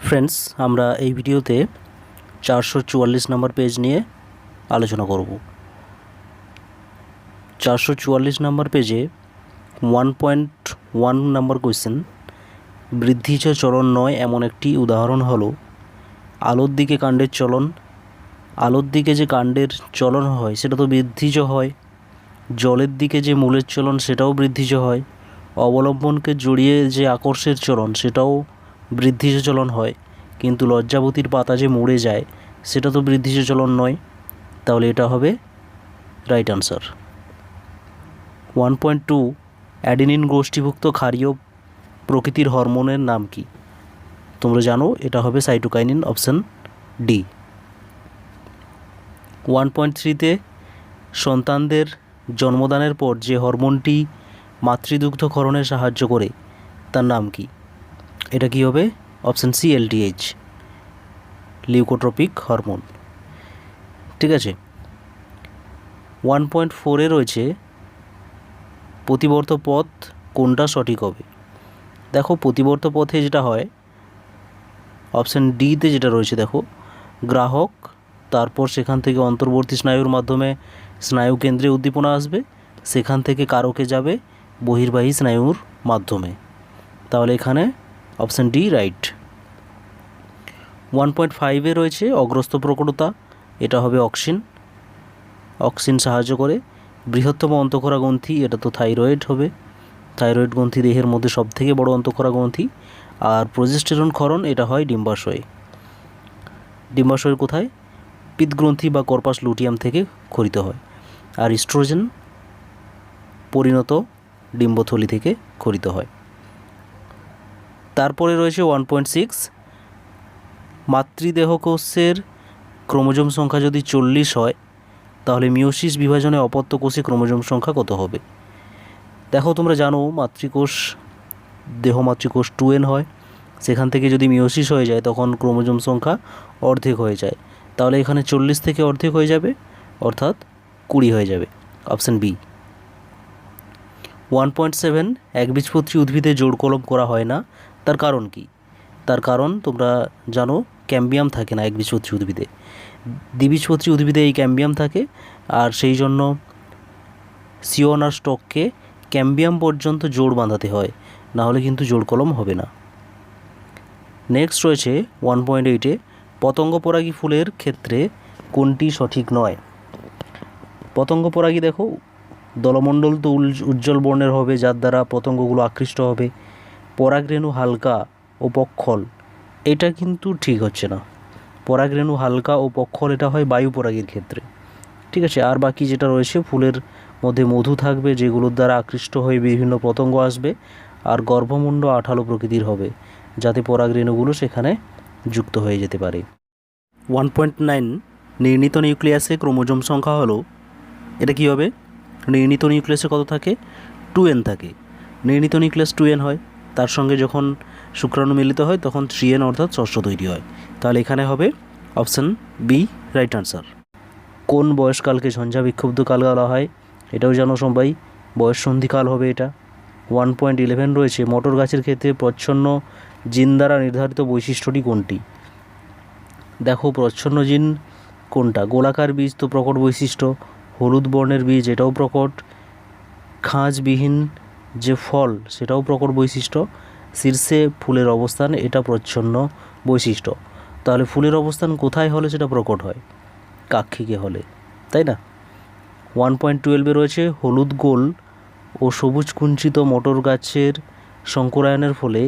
Friends, আমরা এই ভিডিওতে 444 নম্বর পেজ নিয়ে আলোচনা করব। 444 নম্বর পেজে 1.1 নম্বর কোয়েশ্চেন, বৃদ্ধিজ চলন নয় এমন একটি উদাহরণ হলো আলোর দিকে কাণ্ডের চলন। আলোর দিকে যে কাণ্ডের চলন হয় সেটা তো বৃদ্ধিজ হয়। জলের দিকে যে মূলের চলন সেটাও বৃদ্ধিজ হয়। অবলম্বনকে জড়িয়ে যে আকর্ষের চলন সেটাও বৃদ্ধিজ চলন হয়। কিন্তু লজ্জাবতীর পাতা যে মুড়ে যায় সেটা তো বৃদ্ধিজ চলন নয়। তাহলে এটা হবে রাইট আনসার। 1.2 অ্যাডেনিন গোষ্ঠীভুক্ত ক্ষারীয় প্রকৃতির হরমোনের নাম কি? তোমরা জানো এটা হবে সাইটোকাইনিন, অপশন ডি। 1.3তে সন্তানদের জন্মদানের পর যে হরমোনটি মাতৃদুগ্ধক্ষরণে সাহায্য করে তার নাম কি? এটা কি হবে? Option C, LTH, luteotropic hormone. ঠিক আছে। 1.4-এ রয়েছে প্রতিবর্ত পথ কোনটা সঠিক হবে? দেখো, প্রতিবর্ত পথে যেটা হয় অপশন ডিতে যেটা রয়েছে, দেখো, গ্রাহক, তারপর সেখান থেকে অন্তর্বর্তী স্নায়ুর মাধ্যমে স্নায়ু কেন্দ্রে উদ্দীপনা আসবে, সেখান থেকে কারকে যাবে বহির্বাহী স্নায়ুর মাধ্যমে। তাহলে এখানে অপশন ডি রাইট। 1.5-এ রয়েছে অগ্রস্ত প্রকটতা, এটা হবে অক্সিন। অক্সিন সাহায্য করে। বৃহত্তম অন্তঃক্ষরা গ্রন্থি, এটা তো থাইরয়েড হবে। থাইরয়েড গ্রন্থি দেহের মধ্যে সবথেকে বড় অন্তঃক্ষরা গ্রন্থি। আর প্রজেস্টেরন ক্ষরণ, এটা হয় ডিম্বাশয়ে। ডিম্বাশয়ের কোথায়? পিত্তগ্রন্থি বা কর্পাস লুটিয়াম থেকে ক্ষরিত হয়। আর ইস্ট্রোজেন পরিণত ডিম্বথলি থেকে ক্ষরিত হয়। তারপরে রয়েছে 1.6, মাতৃদেহকোষের ক্রোমোজোম সংখ্যা যদি 40 হয় তাহলে মিওসিস বিভাজনে অপত্য কোষে ক্রোমোজোম সংখ্যা কত হবে? দেখো, তোমরা জানো মাতৃকোষ 2n হয়, সেখান থেকে যদি মিওসিস হয়ে যায় তখন ক্রোমোজোম সংখ্যা অর্ধেক হয়ে যায়। তাহলে এখানে 40 থেকে অর্ধেক হয়ে যাবে, অর্থাৎ 20 হয়ে যাবে, অপশন বি। 1.7 একবীজপত্রী উদ্ভিদে জোড় কলম করা হয় না, তার কারণ কি? তার কারণ তোমরা জানো ক্যাম্বিয়াম থাকে না একবীজপত্রী উদ্ভিদে। দ্বিবীজপত্রী উদ্ভিদে এই ক্যাম্বিয়াম থাকে, আর সেই জন্য সিওন আর স্টককে ক্যাম্বিয়াম পর্যন্ত জোড় বাঁধাতে হয়, না হলে কিন্তু জোড় কলম হবে না। নেক্সট রয়েছে 1.8-এ পতঙ্গপরাগী ফুলের ক্ষেত্রে কোনটি সঠিক নয়? পতঙ্গপরাগী, দেখো, দলমণ্ডল তো উজ্জ্বল বর্ণের হবে, যার দ্বারা পতঙ্গগুলো আকৃষ্ট হবে। পরাগরেণু হালকা ও পক্ষল, এটা কিন্তু ঠিক হচ্ছে না। পরাগরেণু হালকা ও পক্ষল এটা হয় বায়ু পরাগীর ক্ষেত্রে। ঠিক আছে। আর বাকি যেটা রয়েছে, ফুলের মধ্যে মধু থাকবে যেগুলোর দ্বারা আকৃষ্ট হয়ে বিভিন্ন পতঙ্গ আসবে, আর গর্ভমুণ্ড আঠালো প্রকৃতির হবে যাতে পরাগরেণুগুলো সেখানে যুক্ত হয়ে যেতে পারে। 1.9 নির্ণীত নিউক্লিয়াসে ক্রোমোজোম সংখ্যা হলো, এটা কি হবে? নির্ণীত নিউক্লিয়াসে কত থাকে? 2n থাকে। নির্ণীত নিউক্লিয়াস 2n হয়, তার সঙ্গে যখন শুক্রাণু মিলিত হয় তখন 3n অর্থাৎ ষষ্ঠ তৈরি হয়। তাহলে এখানে হবে অপশন বি রাইট আনসার। কোন বয়সকালকে ঝঞ্ঝা বিক্ষুব্ধ কাল বলা হয়? এটাও জানো সবাই, বয়ঃসন্ধিকাল হবে এটা। 1.11 রয়েছে মটর গাছের ক্ষেত্রে প্রচ্ছন্ন জিন দ্বারা নির্ধারিত বৈশিষ্ট্যটি কোনটি? দেখো, প্রচ্ছন্ন জিন কোনটা? গোলাকার বীজ তো প্রকট বৈশিষ্ট্য, হলুদ বর্ণের বীজ এটাও প্রকট, খাঁজবিহীন যে ফল সেটাও প্রকট বৈশিষ্ট্য, শীর্ষে ফুলের অবস্থান এটা প্রচ্ছন্ন বৈশিষ্ট্য। তাহলে ফুলের অবস্থান কোথায় হলে সেটা প্রকট হয়? কাক্ষিকে হলে, তাই না? 1.12-এ রয়েছে হলুদ গোল ও সবুজ কুঞ্চিত মটর গাছের সংকরায়নের ফলে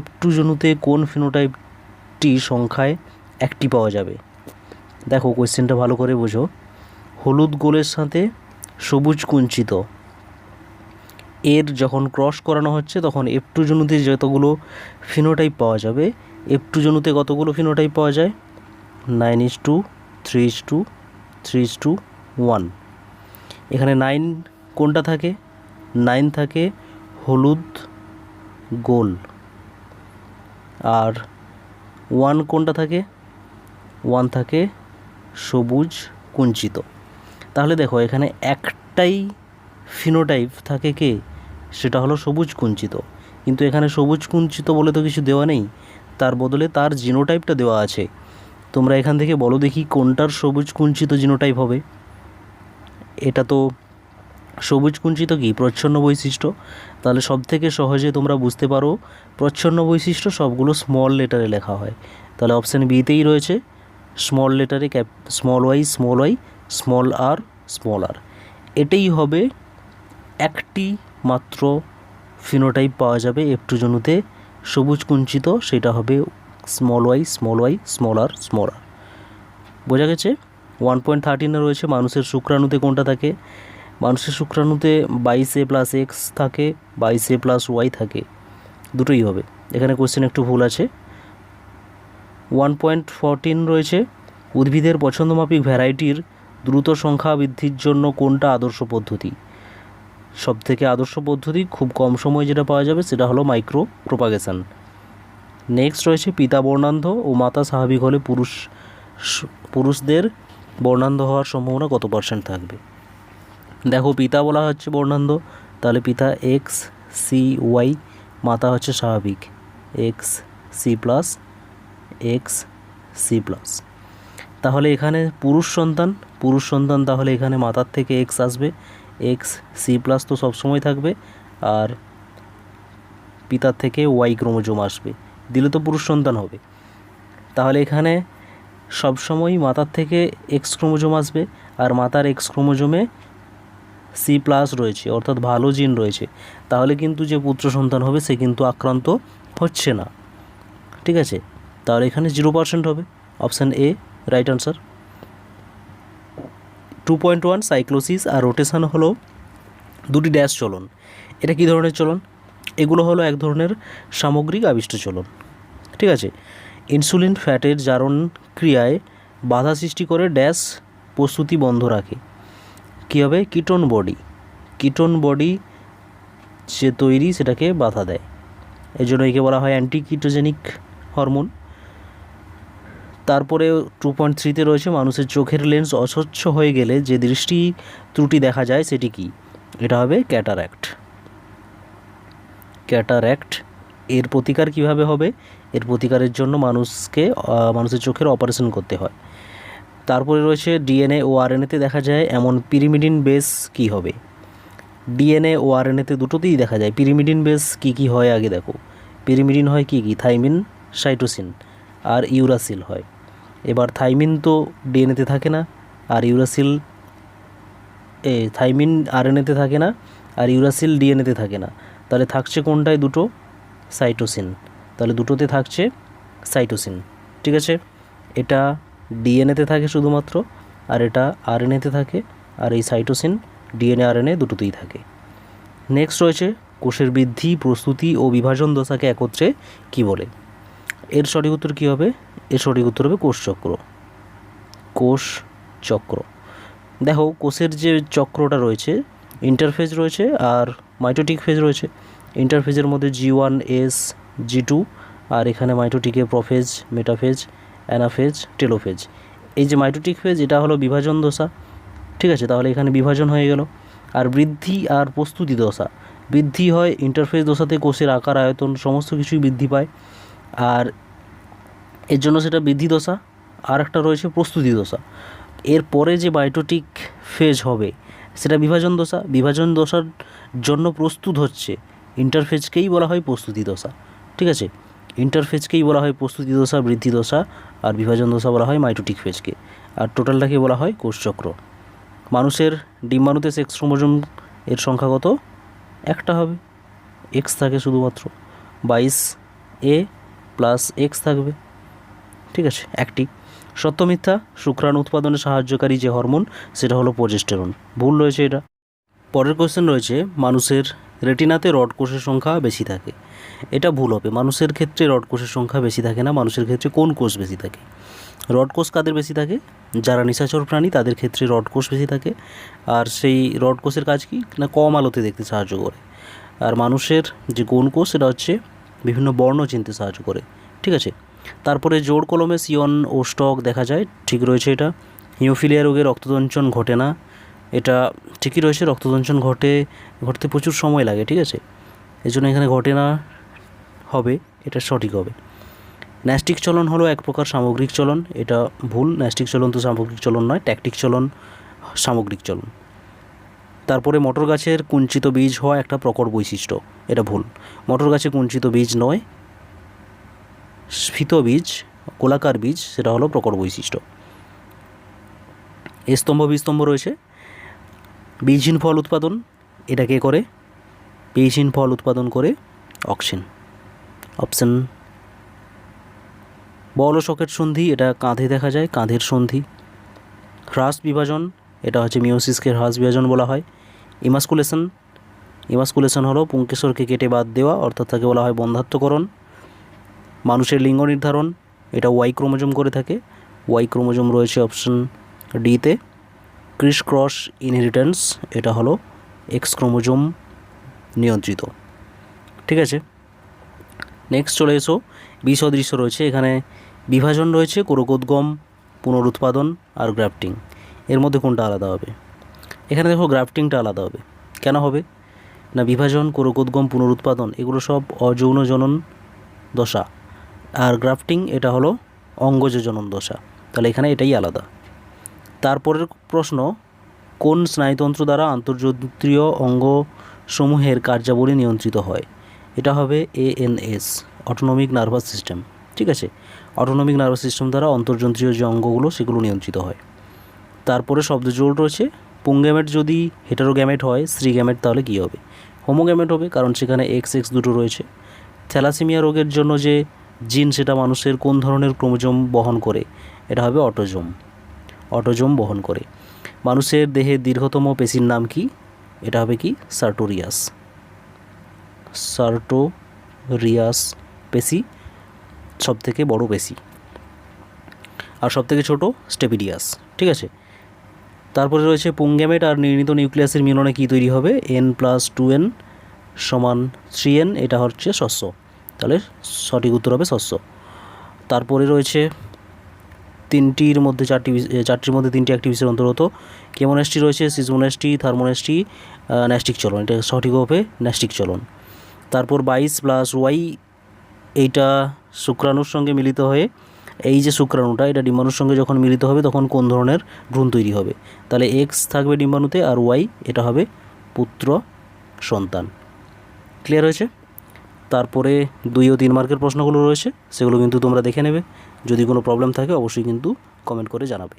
F2 জনুতে কোন ফিনোটাইপটি সংখ্যায় একটি পাওয়া যাবে? দেখো, কোয়েশ্চেনটা ভালো করে বোঝো। হলুদ গোলের সাথে সবুজ কুঞ্চিত এর যখন ক্রস করানো হচ্ছে তখন F2 জনুতে যতগুলো ফিনোটাইপ পাওয়া যাবে, F2 জনুতে কতগুলো ফিনোটাইপ পাওয়া যায়? 9:2, 3:2, 3:1। এখানে 9 কোনটা থাকে? 9 থাকে হলুদ গোল। আর 1 কোনটা থাকে? 1 থাকে সবুজ কুঞ্চিত। তাহলে দেখো, এখানে একটাই ফিনোটাইপ থাকে, কে? সেটা হলো সবুজ কুঞ্চিত। কিন্তু এখানে সবুজ কুঞ্চিত বলে তো কিছু দেওয়া নেই, তার বদলে তার জিনোটাইপটা দেওয়া আছে। তোমরা এখান থেকে বলো দেখি কোনটার সবুজ কুঞ্চিত জিনোটাইপ হবে। এটা তো সবুজ কুঞ্চিত কি প্রচ্ছন্ন বৈশিষ্ট্য, তাহলে সব থেকে সহজে তোমরা বুঝতে পারো প্রচ্ছন্ন বৈশিষ্ট্য সবগুলো স্মল লেটারে লেখা হয়, তাহলে অপশান বিতেই রয়েছে স্মল লেটারে স্মল ওয়াই স্মল আর স্মল আর। এটাই হবে একটি মাত্র ফিনোটাইপ পাওয়া যাবে F2 জনুতে সবুজ কুঞ্চিত, সেটা হবে স্মল ওয়াই স্মল আর। বোঝা গেছে? 1.13 রয়েছে মানুষের শুক্রাণুতে কোনটা থাকে। মানুষের শুক্রাণুতে 22A+X থাকে, 22A+Y থাকে, দুটোই হবে। এখানে কোশ্চেন একটু ভুল আছে। 1.14 রয়েছে উদ্ভিদের পছন্দমাফিক ভ্যারাইটির দ্রুত সংখ্যা বৃদ্ধির জন্য কোনটা আদর্শ পদ্ধতি। সবথেকে আদর্শ পদ্ধতি খুব কম সময়ে যেটা পাওয়া যাবে সেটা হলো মাইক্রো প্রোপাগেশন। নেক্সট রয়েছে পিতা বর্ণান্ধ ও মাতা স্বাভাবিক হলে পুরুষদের বর্ণান্ধ হওয়ার সম্ভাবনা কত % থাকবে। দেখো পিতা বলা হচ্ছে বর্ণান্ধ, তাহলে পিতা XCY, মাতা হচ্ছে স্বাভাবিক XC+, তাহলে এখানে পুরুষ সন্তান তাহলে এখানে মাতার থেকে X আসবে, XC+ তো সবসময় থাকবে, আর পিতার থেকে Y ক্রোমোজোম আসবে, দিলে তো পুরুষ সন্তান হবে। তাহলে এখানে সবসময় মাতার থেকে X ক্রোমোজোম আসবে, আর মাতার X ক্রোমোজোমে C+ রয়েছে, অর্থাৎ ভালো জিন রয়েছে, তাহলে কিন্তু যে পুত্র সন্তান হবে সে কিন্তু আক্রান্ত হচ্ছে না। ঠিক আছে, তাহলে এখানে 0% হবে, option A right answer. 2.1 cyclosis আর রোটেশন হলো দুটি ড্যাশ চলন। এটা কী ধরনের চলন? এগুলো হলো এক ধরনের সামগ্রিক আবিষ্ট চলন। ঠিক আছে, ইনসুলিন ফ্যাটের জারণ ক্রিয়ায় বাধা সৃষ্টি করে ড্যাশ প্রস্তুতি বন্ধ রাখে। কী হবে? কিটোন বডি যে তৈরি সেটাকে বাধা দেয়, এই জন্য একে বলা হয় অ্যান্টিকিটোজেনিক হরমোন। তারপরে 2.3-তে রয়েছে মানুষের চোখের লেন্স অস্বচ্ছ হয়ে গেলে যে দৃষ্টি ত্রুটি দেখা যায় সেটি কি। এটা হবে ক্যাটারাক্ট। এর প্রতিকার কিভাবে হবে? এর প্রতিকারের জন্য মানুষের চোখের অপারেশন করতে হয়। তারপরে রয়েছে ডিএনএ ও আরএনএতে দেখা যায় এমন পিরিমিডিন বেস কি হবে। ডিএনএ ও আরএনএতে দুটোতেই দেখা যায়। পিরিমিডিন বেস কি হয় আগে দেখো। পিরিমিডিন হয় কি, থাইমিন, সাইটোসিন আর ইউরাসিল হয়। এবার থাইমিন তো ডিএনএতে থাকে না, আর থাইমিন আরএনএতে থাকে না, আর ইউরাসিল ডিএনএতে থাকে না, তাহলে থাকছে কোনটায়? দুটো, সাইটোসিন। তাহলে দুটোতে থাকছে সাইটোসিন। ঠিক আছে, এটা ডিএনএতে থাকে শুধুমাত্র, আর এটা আরএনএতে থাকে, আর এই সাইটোসিন ডিএনএ আরএনএ দুটোতেই থাকে। নেক্সট রয়েছে কোষের বৃদ্ধি, প্রস্তুতি ও বিভাজন দশাকে একত্রে কি বলে। এর সঠিক উত্তর কী হবে? এর সঠিক উত্তর হবে কোষ চক্র। দেখো কোষের যে চক্রটা রয়েছে, ইন্টারফেজ রয়েছে আর মাইটোটিক ফেজ রয়েছে। ইন্টারফেজের মধ্যে G1, S, G2, আর এখানে মাইটোটিকে প্রোফেজ, মেটাফেজ, অ্যানাফেজ, টেলোফেজ। এই যে মাইটোটিক ফেজ এটা হলো বিভাজন দশা। ঠিক আছে, তাহলে এখানে বিভাজন হয়ে গেল। আর বৃদ্ধি আর প্রস্তুতি দশা, বৃদ্ধি হয় ইন্টারফেজ দশাতে, কোষের আকার আয়তন সমস্ত কিছুই বৃদ্ধি পায়, আর এর জন্য সেটা বৃদ্ধি দশা। আর একটা রয়েছে প্রস্তুতি দশা, এরপরে যে মাইটোটিক ফেজ হবে সেটা বিভাজন দশা। বিভাজন দশার জন্য প্রস্তুত হচ্ছে ইন্টারফেজকেই বলা হয় প্রস্তুতি দশা। ঠিক আছে, ইন্টারফেজকেই বলা হয় প্রস্তুতি দশা, বৃদ্ধি দশা, আর বিভাজন দশা বলা হয় মাইটোটিক ফেজকে, আর টোটালটাকে বলা হয় কোষচক্র। মানুষের ডিম্বাণুতে সেক্স ক্রোমোজোম এর সংখ্যা কত? একটা হবে, X থাকে শুধুমাত্র, 22A+X থাকবে। ঠিক আছে, একটি। সত্য মিথ্যা? শুক্রাণু উৎপাদনে সাহায্যকারী যে হরমোন সেটা হলো প্রোজেস্টেরন। ভুল রয়েছে এটা। পরের কোশ্চেন রয়েছে মানুষের রেটিনাতে রড কোষের সংখ্যা বেশি থাকে। এটা ভুল হবে, মানুষের ক্ষেত্রে রড কোষের সংখ্যা বেশি থাকে না। মানুষের ক্ষেত্রে কোন কোষ বেশি থাকে? রড কোষ কাদের বেশি থাকে? যারা নিশাচর প্রাণী তাদের ক্ষেত্রে রড কোষ বেশি থাকে, আর সেই রড কোষের কাজ কি না, কম আলোতে দেখতে সাহায্য করে। আর মানুষের যে কোন কোষ সেটা হচ্ছে বিভিন্ন বর্ণ চিনতে সাহায্য করে। ঠিক আছে, তারপরে জোড় কলমে সিয়ন ও স্টক দেখা যায়, ঠিক রয়েছে এটা। হিমোফিলিয়া রোগে রক্তদঞ্চন ঘটে না, এটা ঠিকই রয়েছে। রক্তদঞ্চন ঘটতে প্রচুর সময় লাগে। ঠিক আছে, এই জন্য এখানে ঘটে না হবে, এটা সঠিক হবে। ন্যষ্টিক চলন হলো এক প্রকার সামগ্রিক চলন, এটা ভুল, ন্যষ্টিক চলন তো সামগ্রিক চলন নয়, ট্যাকটিক চলন সামগ্রিক চলন। তারপরে মটর গাছের কুঞ্চিত বীজ হওয়া একটা প্রকট বৈশিষ্ট্য, এটা ভুল, মটর গাছে কুঞ্চিত বীজ নয়, স্ফীত বীজ, গোলাকার বীজ, সেটা হলো প্রকট বৈশিষ্ট্য। স্তম্ভ বিস্তম্ভ রয়েছে। বীজহীন ফল উৎপাদন, এটা কে করে? বীজহীন ফল উৎপাদন করে অক্সিন, অপশন। বল ও সকেট সন্ধি, এটা কাঁধে দেখা যায়, কাঁধের সন্ধি। হ্রাস বিভাজন, এটা হচ্ছে মিওসিসকে হ্রাস বিভাজন বলা হয়। ইমাস্কুলেশন, ইমাস্কুলেশন হলো পুংকেশরকে কেটে বাদ দেওয়া, অর্থাৎ তাকে বলা হয় বন্ধ্যাত্বকরণ। মানুষের লিঙ্গ নির্ধারণ, এটা ওয়াই ক্রোমোজোম করে থাকে, ওয়াই ক্রোমোজোম রয়েছে অপশন ডিতে। ক্রিস ক্রস ইনহেরিটেন্স, এটা হলো এক্স ক্রোমোজোম নিয়ন্ত্রিত। ঠিক আছে, নেক্সট চলে এসো। বিসদৃশ্য রয়েছে, এখানে বিভাজন রয়েছে, কোরকোদ্গম, পুনরুৎপাদন আর গ্রাফটিং। এর মধ্যে কোনটা আলাদা হবে? এখানে দেখো গ্রাফটিংটা আলাদা হবে। কেন হবে না? বিভাজন, কোরকোদ্গম, পুনরুৎপাদন এগুলো সব অযৌন জনন দশা, আর গ্রাফটিং এটা হলো অঙ্গজ জনন দশা, তাহলে এখানে এটাই আলাদা। তারপরের প্রশ্ন, কোন স্নায়ুতন্ত্র দ্বারা আন্তর্জত্রীয় অঙ্গসমূহের কার্যাবলী নিয়ন্ত্রিত হয়? এটা হবে ANS, অটোনমিক নার্ভাস সিস্টেম। ঠিক আছে, অটোনমিক নার্ভাস সিস্টেম দ্বারা অন্তর্জন্ত্রীয় যে অঙ্গগুলো সেগুলো নিয়ন্ত্রিত হয়। তারপরে শব্দজোড় রয়েছে। পুংগ্যামেট যদি হেটারোগ্যামেট হয়, স্ত্রীগ্যামেট, তাহলে কী হবে? হোমোগ্যামেট হবে, কারণ সেখানে XX দুটো রয়েছে। থ্যালাসেমিয়া রোগের জন্য যে জিন, সেটা মানুষের কোন ধরনের ক্রোমোজোম বহন করে? এটা হবে অটোজোম, অটোজোম বহন করে। মানুষের দেহে দীর্ঘতম পেশির নাম কি? এটা হবে কি? সার্টোরিয়াস, সার্টোরিয়াস পেশি সবথেকে বড় পেশি, আর সবথেকে ছোট স্টেপিডিয়াস। ঠিক আছে, তারপরে রয়েছে পুংগ্যামেট আর নির্ণীত নিউক্লিয়াসের মিলনে কি তৈরি হবে? N+2N = 3N, এটা হচ্ছে শস্য, তাহলে সঠিক উত্তর হবে শস্য। তারপরে রয়েছে তিনটির মধ্যে চারটির মধ্যে তিনটি অ্যাক্টিভিটির অন্তর্গত। কেমোনেস্টি রয়েছে, সিসমোনেস্টি, থার্মোনেস্টি, ন্যষ্টিক চলন, এটা সঠিক হবে ন্যষ্টিক চলন। তারপর 22+Y, এইটা শুক্রাণুর সঙ্গে মিলিত হয়ে, এই যে শুক্রাণুটা, এটা ডিম্বাণুর সঙ্গে যখন মিলিত হবে তখন কোন ধরনের ভ্রূণ তৈরি হবে? তাহলে X থাকবে ডিম্বাণুতে আর Y এটা হবে পুত্র সন্তান। ক্লিয়ার হয়েছে? তারপরে 2 ও 3 মার্কের প্রশ্নগুলো রয়েছে, সেগুলো কিন্তু তোমরা দেখে নেবে। যদি কোনো প্রবলেম থাকে অবশ্যই কিন্তু কমেন্ট করে জানাবে।